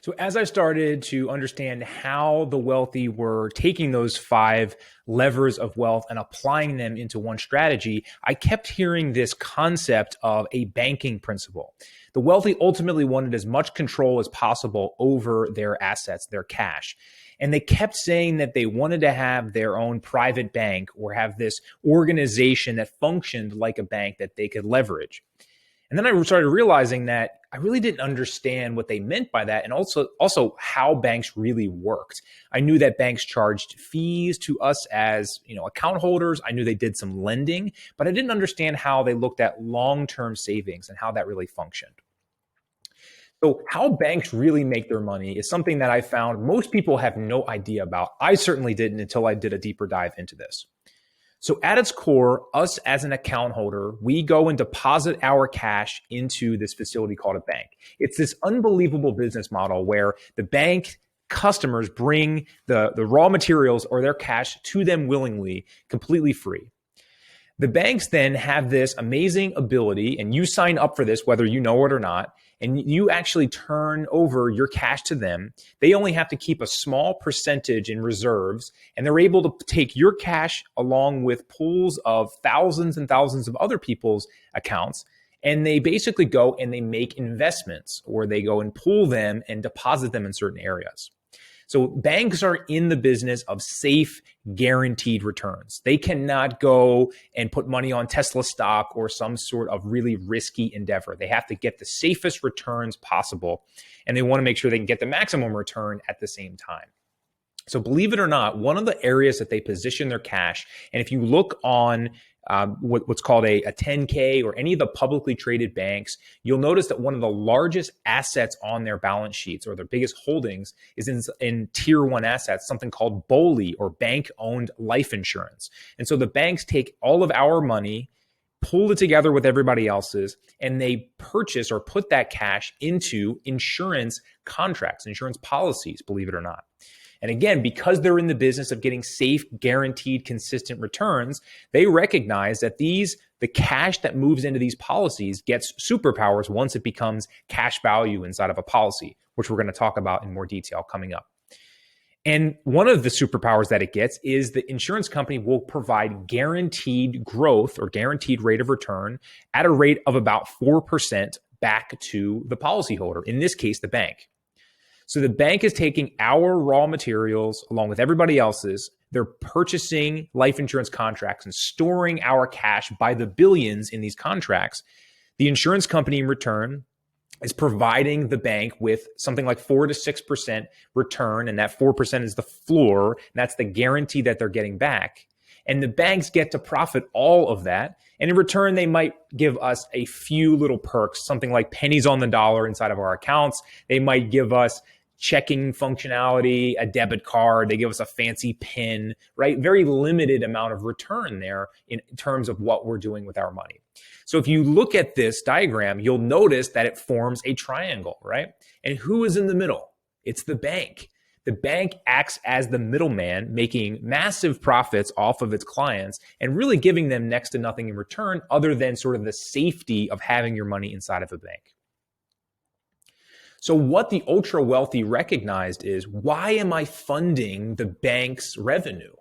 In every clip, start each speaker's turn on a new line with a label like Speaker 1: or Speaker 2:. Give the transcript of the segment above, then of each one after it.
Speaker 1: So as I started to understand how the wealthy were taking those five levers of wealth and applying them into one strategy, I kept hearing this concept of a banking principle. The wealthy ultimately wanted as much control as possible over their assets, their cash. And they kept saying that they wanted to have their own private bank or have this organization that functioned like a bank that they could leverage. And then I started realizing that I really didn't understand what they meant by that, and also how banks really worked. I knew that banks charged fees to us as, account holders. I knew they did some lending, but I didn't understand how they looked at long-term savings and how that really functioned. So how banks really make their money is something that I found most people have no idea about. I certainly didn't until I did a deeper dive into this. So at its core, us as an account holder, we go and deposit our cash into this facility called a bank. It's this unbelievable business model where the bank customers bring the raw materials or their cash to them willingly, completely free. The banks then have this amazing ability, and you sign up for this whether you know it or not, and you actually turn over your cash to them. They only have to keep a small percentage in reserves, and they're able to take your cash along with pools of thousands and thousands of other people's accounts, and they basically go and they make investments, or they go and pool them and deposit them in certain areas. So banks are in the business of safe, guaranteed returns. They cannot go and put money on Tesla stock or some sort of really risky endeavor. They have to get the safest returns possible, and they want to make sure they can get the maximum return at the same time. So believe it or not, one of the areas that they position their cash, and if you look on what's called a 10K or any of the publicly traded banks, you'll notice that one of the largest assets on their balance sheets or their biggest holdings is in tier one assets, something called BOLI or bank owned life insurance. And so the banks take all of our money, pull it together with everybody else's, and they purchase or put that cash into insurance contracts, insurance policies, believe it or not. And again, because they're in the business of getting safe, guaranteed, consistent returns, they recognize that the cash that moves into these policies gets superpowers once it becomes cash value inside of a policy, which we're going to talk about in more detail coming up. And one of the superpowers that it gets is the insurance company will provide guaranteed growth or guaranteed rate of return at a rate of about 4% back to the policyholder, in this case, the bank. So the bank is taking our raw materials along with everybody else's. They're purchasing life insurance contracts and storing our cash by the billions in these contracts. The insurance company in return is providing the bank with something like 4 to 6% return. And that 4% is the floor. And that's the guarantee that they're getting back. And the banks get to profit all of that. And in return, they might give us a few little perks, something like pennies on the dollar inside of our accounts. They might give us checking functionality, a debit card. They give us a fancy PIN, right? Very limited amount of return there in terms of what we're doing with our money. So if you look at this diagram, you'll notice that it forms a triangle, right? And who is in the middle? It's the bank. The bank acts as the middleman, making massive profits off of its clients and really giving them next to nothing in return other than sort of the safety of having your money inside of a bank. So what the ultra wealthy recognized is, why am I funding the bank's revenue?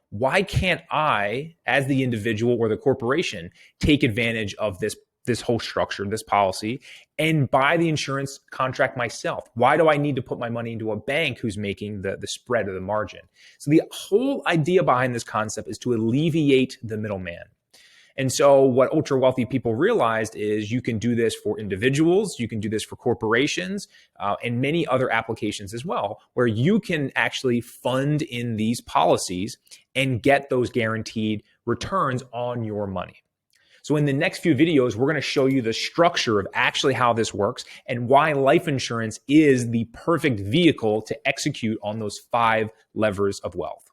Speaker 1: Why can't I, as the individual or the corporation, take advantage of this whole structure, this policy, and buy the insurance contract myself? Why do I need to put my money into a bank who's making the spread or the margin? So the whole idea behind this concept is to alleviate the middleman. And so what ultra wealthy people realized is you can do this for individuals, you can do this for corporations, and many other applications as well, where you can actually fund in these policies and get those guaranteed returns on your money. So in the next few videos, we're going to show you the structure of actually how this works and why life insurance is the perfect vehicle to execute on those 5 levers of wealth.